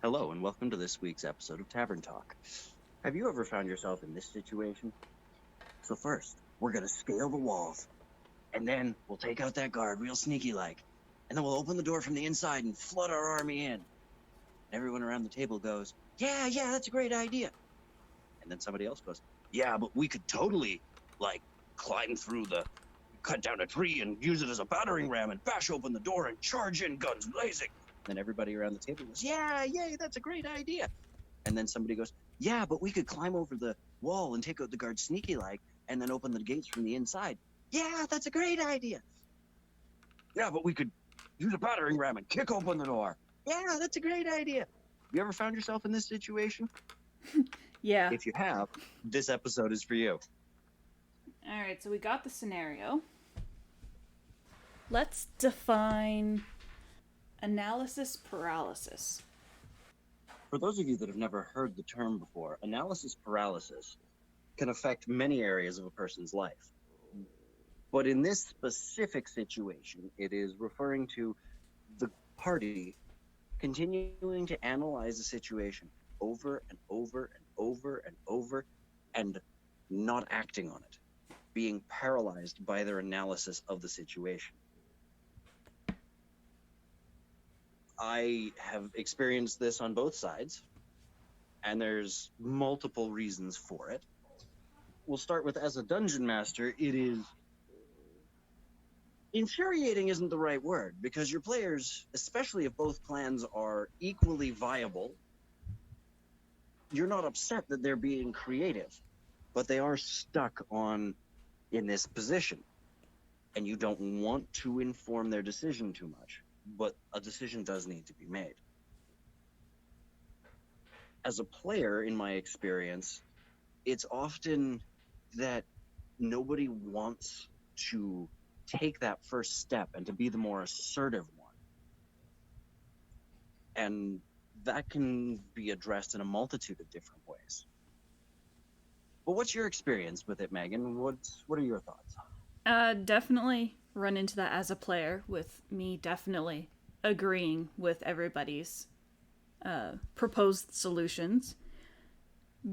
Hello, and welcome to this week's episode of Tavern Talk. Have you ever found yourself in this situation? So first, we're going to scale the walls, and then we'll take out that guard real sneaky-like, and then we'll open the door from the inside and flood our army in. Everyone around the table goes, yeah, that's a great idea. And then somebody else goes, yeah, but we could totally, cut down a tree and use it as a battering ram and bash open the door and charge in guns blazing. Then everybody around the table goes, yeah, that's a great idea. And then somebody goes, yeah, but we could climb over the wall and take out the guard sneaky-like and then open the gates from the inside. Yeah, that's a great idea. Yeah, but we could use a battering ram and kick open the door. Yeah, that's a great idea. You ever found yourself in this situation? Yeah. If you have, this episode is for you. All right, so we got the scenario. Let's define analysis paralysis. For those of you that have never heard the term before, analysis paralysis can affect many areas of a person's life. But in this specific situation, it is referring to the party continuing to analyze the situation over and over and over and over and not acting on it, being paralyzed by their analysis of the situation. I have experienced this on both sides, and there's multiple reasons for it. We'll start with, as a dungeon master, it is infuriating isn't the right word, because your players, especially if both plans are equally viable, you're not upset that they're being creative, but they are stuck in this position, and you don't want to inform their decision too much, but a decision does need to be made. As a player, in my experience, it's often that nobody wants to take that first step and to be the more assertive one. And that can be addressed in a multitude of different ways. But what's your experience with it, Megan? What are your thoughts? Definitely run into that as a player, with me definitely agreeing with everybody's proposed solutions,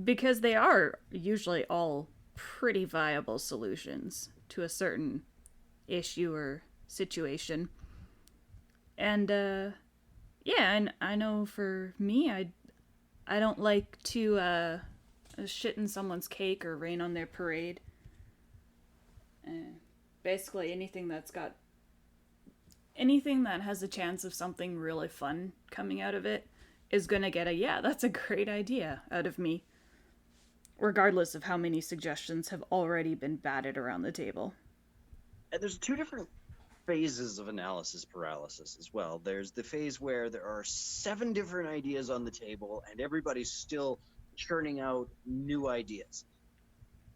because they are usually all pretty viable solutions to a certain issue or situation. And and I know for me, I don't like to shit in someone's cake or rain on their parade. Basically anything that has a chance of something really fun coming out of it is gonna get a that's a great idea out of me, regardless of how many suggestions have already been batted around the table. And there's two different phases of analysis paralysis as well. There's the phase where there are 7 different ideas on the table and everybody's still churning out new ideas.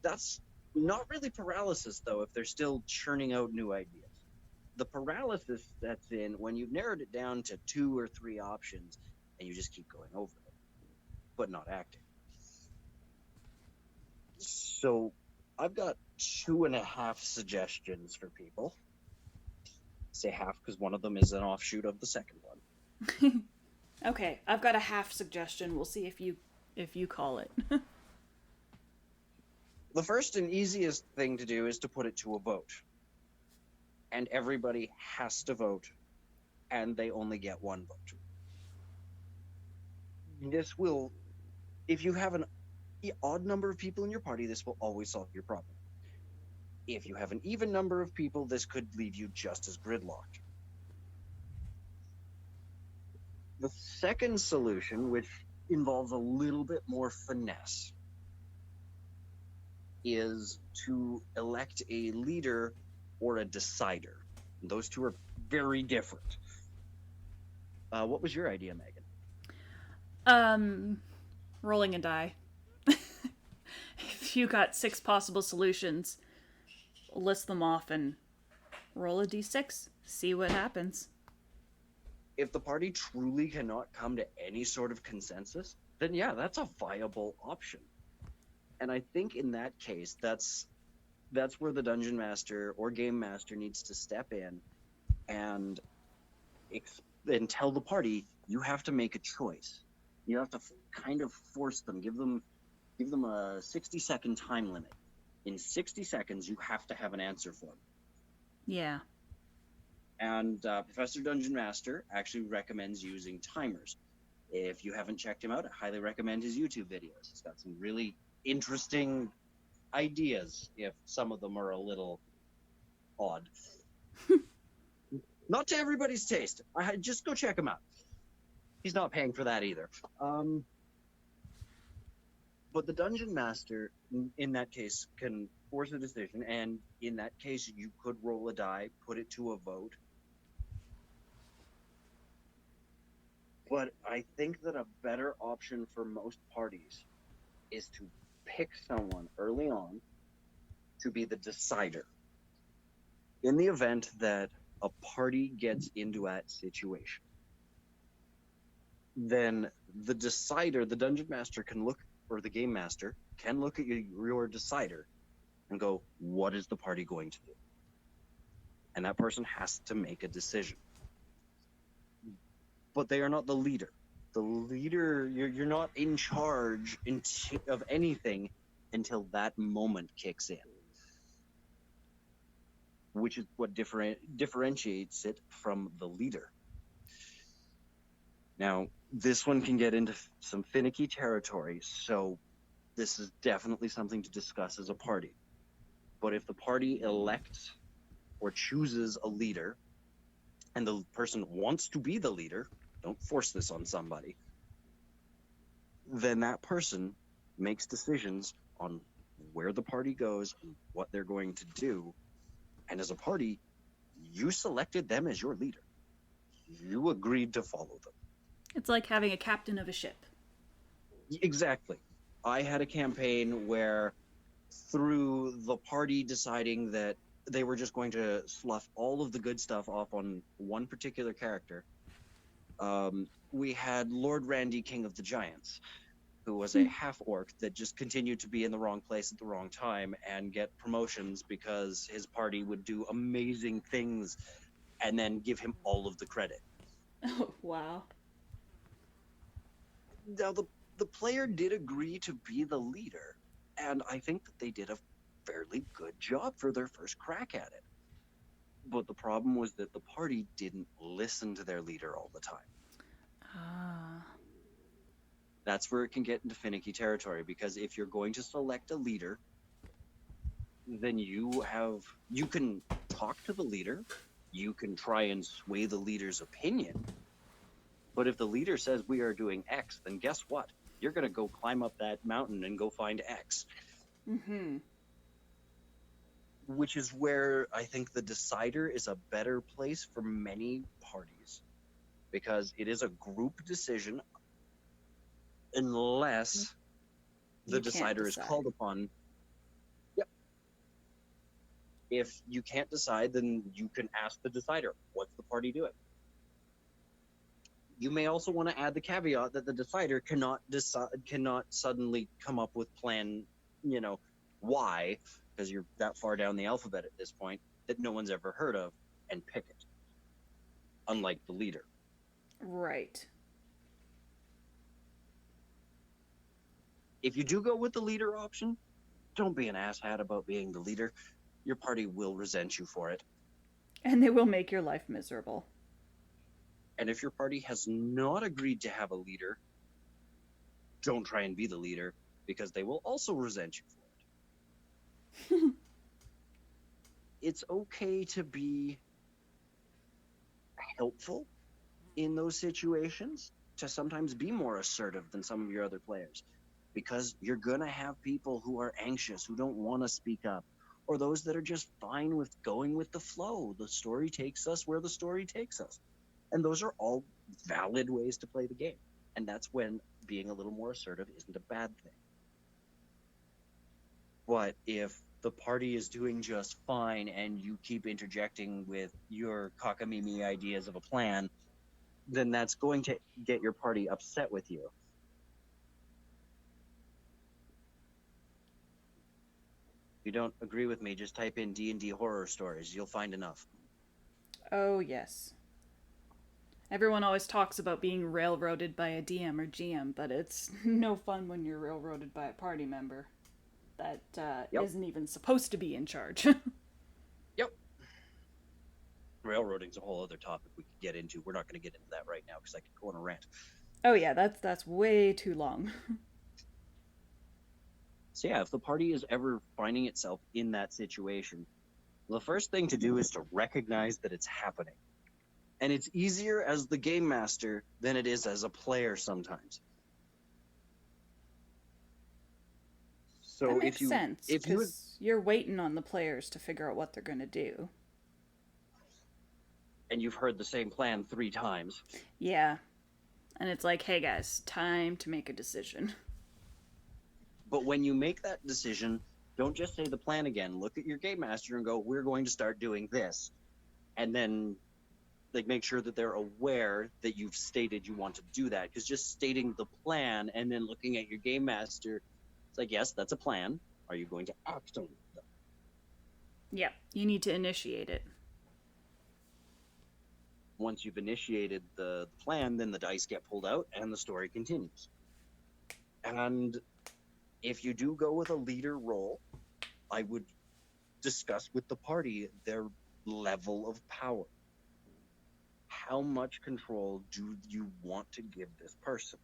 That's not really paralysis, though, if they're still churning out new ideas. The paralysis sets in when you've narrowed it down to 2 or 3 options and you just keep going over them, but not acting. So I've got 2.5 suggestions for people. Say half because one of them is an offshoot of the second one. Okay, I've got a half suggestion. We'll see if you call it. The first and easiest thing to do is to put it to a vote. And everybody has to vote, and they only get 1 vote. This will, if you have an odd number of people in your party, this will always solve your problem. If you have an even number of people, this could leave you just as gridlocked. The second solution, which involves a little bit more finesse, is to elect a leader or a decider. Those two are very different. What was your idea, Megan? Rolling a die. If you got 6 possible solutions, list them off and roll a d6, see what happens. If the party truly cannot come to any sort of consensus, then that's a viable option. And I think in that case, that's where the dungeon master or game master needs to step in and tell the party, you have to make a choice. You have to kind of force them, give them a 60-second time limit. In 60 seconds, you have to have an answer for them. Yeah. And Professor Dungeon Master actually recommends using timers. If you haven't checked him out, I highly recommend his YouTube videos. He's got some really interesting ideas, if some of them are a little odd. Not to everybody's taste. Just go check him out. He's not paying for that either. But the Dungeon Master, in that case, can force a decision, and in that case, you could roll a die, put it to a vote. But I think that a better option for most parties is to pick someone early on to be the decider. In the event that a party gets into that situation, then the decider, the Dungeon Master can look, or the Game Master can look at your decider and go, what is the party going to do? And that person has to make a decision. But they are not the leader. The leader, you're not in charge of anything until that moment kicks in, which is what differentiates it from the leader. Now, this one can get into some finicky territory, so this is definitely something to discuss as a party. But if the party elects or chooses a leader, and the person wants to be the leader, don't force this on somebody, then that person makes decisions on where the party goes and what they're going to do. And as a party, you selected them as your leader. You agreed to follow them. It's like having a captain of a ship. Exactly. I had a campaign where, through the party deciding that they were just going to slough all of the good stuff off on one particular character, we had Lord Randy, King of the Giants, who was a half-orc that just continued to be in the wrong place at the wrong time and get promotions because his party would do amazing things and then give him all of the credit. Oh, wow. Now, the player did agree to be the leader, and I think that they did a fairly good job for their first crack at it. But the problem was that the party didn't listen to their leader all the time. Ah. That's where it can get into finicky territory, because if you're going to select a leader, then you can talk to the leader, you can try and sway the leader's opinion. But if the leader says we are doing X, then guess what? You're going to go climb up that mountain and go find X. Mm-hmm. Which is where I think the decider is a better place for many parties, because it is a group decision unless the decider is called upon. Yep. If you can't decide, then you can ask the decider, what's the party doing? You may also want to add the caveat that the decider cannot suddenly come up with plan, Y, because you're that far down the alphabet at this point, that no one's ever heard of, and pick it. Unlike the leader. Right. If you do go with the leader option, don't be an asshat about being the leader. Your party will resent you for it. And they will make your life miserable. And if your party has not agreed to have a leader, don't try and be the leader, because they will also resent you for it. It's okay to be helpful in those situations, to sometimes be more assertive than some of your other players, because you're going to have people who are anxious, who don't want to speak up, or those that are just fine with going with the flow. The story takes us where the story takes us. And those are all valid ways to play the game. And that's when being a little more assertive isn't a bad thing. But if the party is doing just fine and you keep interjecting with your cockamamie ideas of a plan, then that's going to get your party upset with you. If you don't agree with me, just type in D&D horror stories. You'll find enough. Oh, yes. Everyone always talks about being railroaded by a DM or GM, but it's no fun when you're railroaded by a party member that Yep. isn't even supposed to be in charge. Yep. Railroading's a whole other topic we could get into. We're not going to get into that right now because I could go on a rant. Oh yeah, that's way too long. So yeah, if the party is ever finding itself in that situation, the first thing to do is to recognize that it's happening. And it's easier as the game master than it is as a player sometimes. So That makes sense, if you because you're waiting on the players to figure out what they're going to do. and you've heard the same plan 3 times, Yeah. And it's like, hey guys, time to make a decision. but when you make that decision, don't just say the plan again. Look at your game master and go, "We're going to start doing this," and then like make sure that they're aware that you've stated you want to do that. Because just stating the plan and then looking at your game master, it's like, yes, that's a plan. Are you going to act on it? Yeah, you need to initiate it. Once you've initiated the plan, then the dice get pulled out and the story continues. And if you do go with a leader role, I would discuss with the party their level of power. How much control do you want to give this person?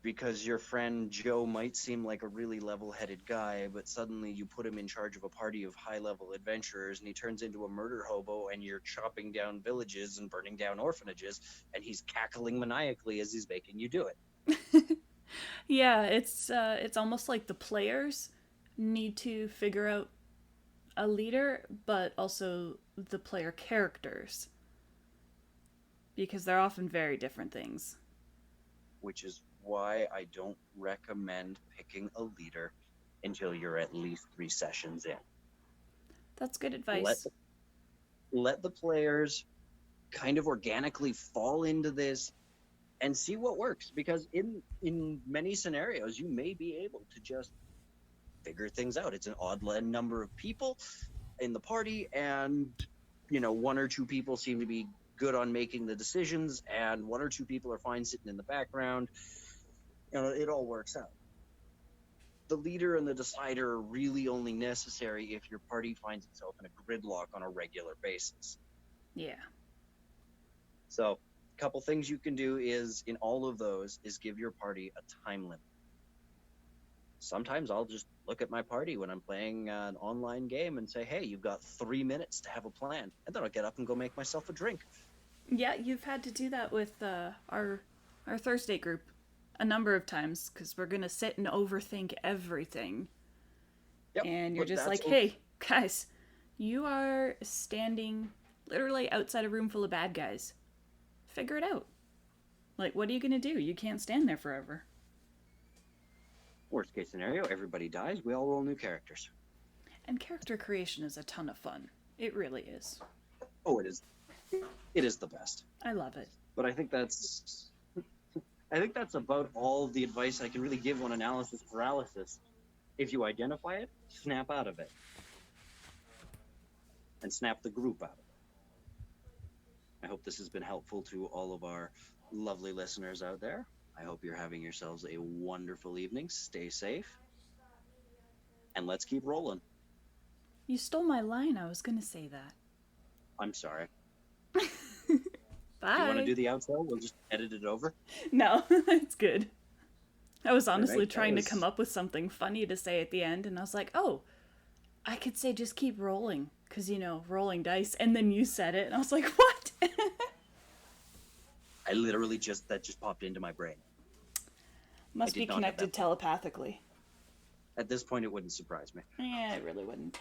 Because your friend Joe might seem like a really level-headed guy, but suddenly you put him in charge of a party of high-level adventurers and he turns into a murder hobo and you're chopping down villages and burning down orphanages and he's cackling maniacally as he's making you do it. Yeah, it's almost like the players need to figure out a leader, but also the player characters, because they're often very different things. Which is why I don't recommend picking a leader until you're at least 3 sessions in. That's good advice. Let the players kind of organically fall into this and see what works, because in many scenarios you may be able to just figure things out. It's an odd number of people in the party, and 1 or 2 people seem to be good on making the decisions and 1 or 2 people are fine sitting in the background. It all works out. The leader and the decider are really only necessary if your party finds itself in a gridlock on a regular basis. Yeah. So a couple things you can do is, in all of those, is give your party a time limit. Sometimes I'll just look at my party when I'm playing an online game and say, hey, you've got 3 minutes to have a plan. And then I'll get up and go make myself a drink. Yeah, you've had to do that with our Thursday group a number of times, because we're going to sit and overthink everything. Yep, and you're just like, hey, guys, you are standing literally outside a room full of bad guys. Figure it out. Like, what are you going to do? You can't stand there forever. Worst case scenario, everybody dies. We all roll new characters. And character creation is a ton of fun. It really is. Oh, it is. It is the best. I love it. But I think that's about all the advice I can really give on analysis paralysis. If you identify it, snap out of it. And snap the group out of it. I hope this has been helpful to all of our lovely listeners out there. I hope you're having yourselves a wonderful evening. Stay safe. And let's keep rolling. You stole my line. I was going to say that. I'm sorry. Bye. You want to do the outro? We'll just edit it over. No, it's good. I was honestly Right, trying to come up with something funny to say at the end, and I was like, oh, I could say just keep rolling, because, rolling dice, and then you said it, and I was like, what? I literally that just popped into my brain. Must be connected telepathically. At this point, it wouldn't surprise me. Yeah, it really wouldn't.